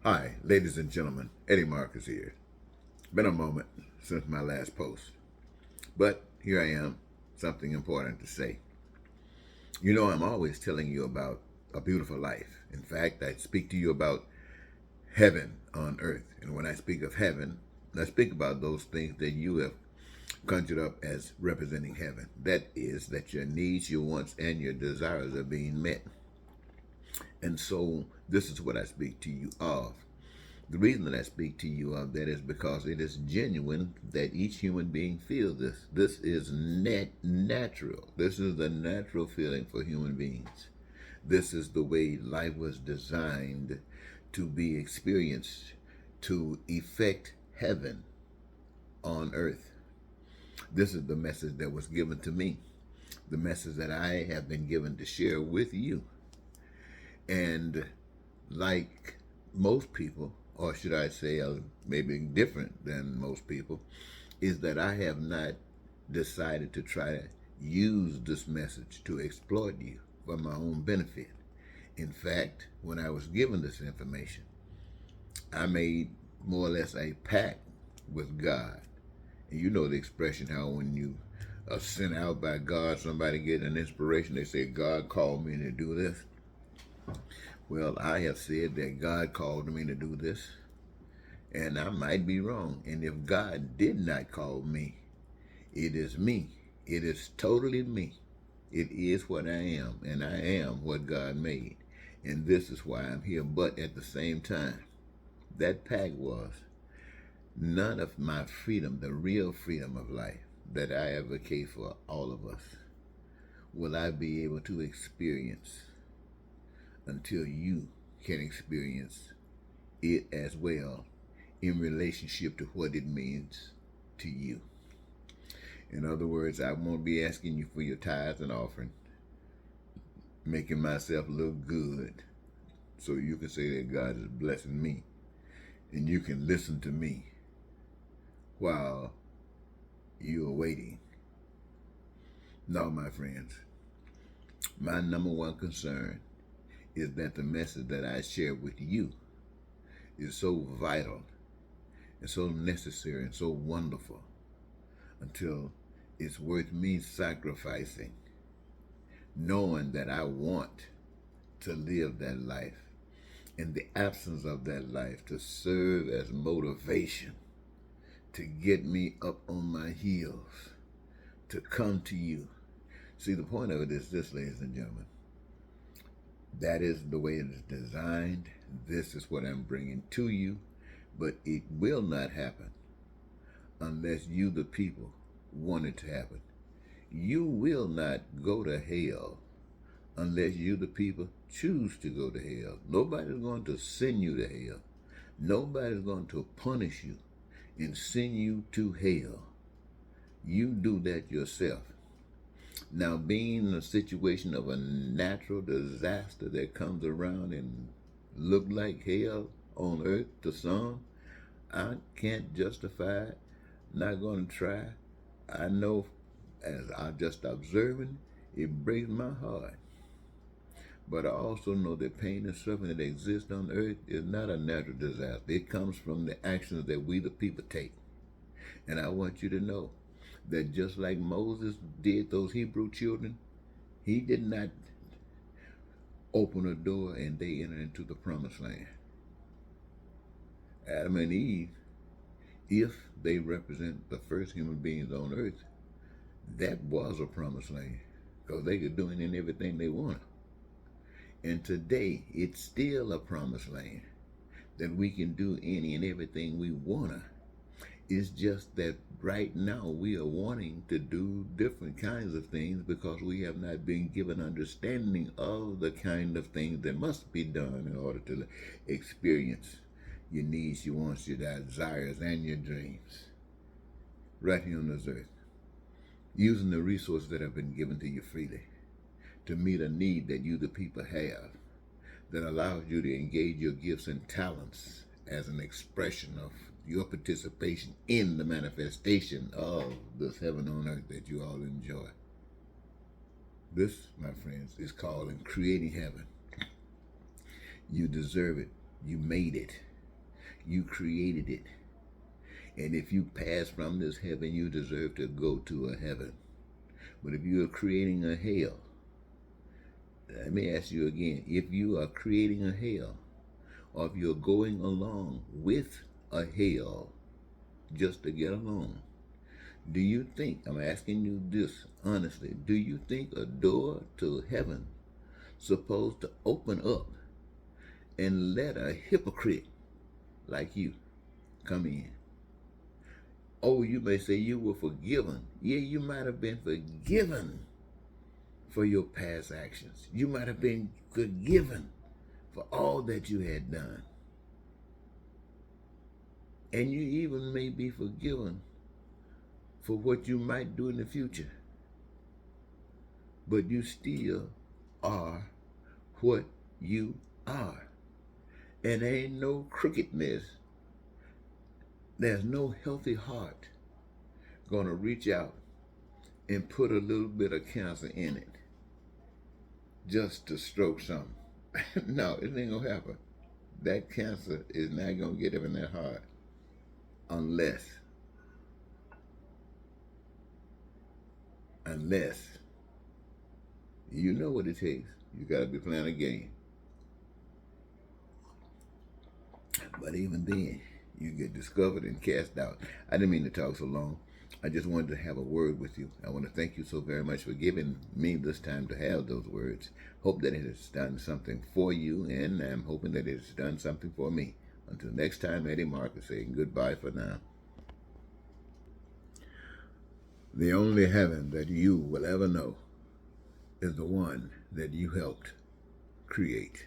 Hi, ladies and gentlemen. Eddie Marcus here. Been a moment since my last post, but here I am, something important to say. You know, I'm always telling you about a beautiful life. In fact, I speak to you about heaven on earth. And when I speak of heaven, I speak about those things that you have conjured up as representing heaven. That is, that your needs, your wants, and your desires are being met. And so, this is what I speak to you of. The reason that I speak to you of that is because it is genuine that each human being feels this. This is natural. This is the natural feeling for human beings. This is the way life was designed to be experienced, to effect heaven on earth. This is the message that was given to me, the message that I have been given to share with you. And like most people, or should I say, maybe different than most people, is that I have not decided to try to use this message to exploit you for my own benefit. In fact, when I was given this information, I made more or less a pact with God. And you know the expression how when you are sent out by God, somebody get an inspiration, they say, God called me to do this. Well, I have said that God called me to do this, and I might be wrong. And if God did not call me, it is me. It is totally me. It is what I am, and I am what God made. And this is why I'm here. But at the same time, that pact was none of my freedom, the real freedom of life that I advocate for all of us, will I be able to experience until you can experience it as well in relationship to what it means to you. In other words, I won't be asking you for your tithes and offering, making myself look good so you can say that God is blessing me and you can listen to me while you are waiting. No, my friends, my number one concern is that the message that I share with you is so vital and so necessary and so wonderful until it's worth me sacrificing, knowing that I want to live that life, in the absence of that life, to serve as motivation, to get me up on my heels, to come to you. See, the point of it is this, ladies and gentlemen. That is the way it is designed. This is what I'm bringing to you. But it will not happen unless you, the people, want it to happen. You will not go to hell unless you, the people, choose to go to hell. Nobody's going to send you to hell. Nobody's going to punish you and send you to hell. You do that yourself. Now, being in a situation of a natural disaster that comes around and look like hell on earth to some, I can't justify it. Not going to try. I know, as I'm just observing, it breaks my heart. But I also know that pain and suffering that exists on earth is not a natural disaster. It comes from the actions that we, the people, take. And I want you to know that just like Moses did those Hebrew children, he did not open a door and they entered into the promised land. Adam and Eve, if they represent the first human beings on earth, that was a promised land because they could do any and everything they wanted. And today, it's still a promised land that we can do any and everything we want to. It's just that right now we are wanting to do different kinds of things because we have not been given understanding of the kind of things that must be done in order to experience your needs, your wants, your desires, and your dreams right here on this earth, using the resources that have been given to you freely to meet a need that you, the people, have that allows you to engage your gifts and talents as an expression of your participation in the manifestation of this heaven on earth that you all enjoy. This, my friends, is called in creating heaven. You deserve it. You made it. You created it. And if you pass from this heaven, you deserve to go to a heaven. But if you are creating a hell, let me ask you again, if you are creating a hell, or if you're going along with a hell just to get along, do you think, I'm asking you this honestly, do you think a door to heaven supposed to open up and let a hypocrite like you come in? Oh, you may say you were forgiven. Yeah, you might have been forgiven for your past actions. You might have been forgiven for all that you had done. And you even may be forgiven for what you might do in the future. But you still are what you are. And there ain't no crookedness. There's no healthy heart gonna reach out and put a little bit of cancer in it just to stroke something. No, it ain't gonna happen. That cancer is not gonna get up in that heart unless you know what it takes. You gotta be playing a game. But even then, you get discovered and cast out. I didn't mean to talk so long. I just wanted to have a word with you. I want to thank you so very much for giving me this time to have those words. Hope that it has done something for you, and I'm hoping that it has done something for me. Until next time, Eddie Marcus saying goodbye for now. The only heaven that you will ever know is the one that you helped create.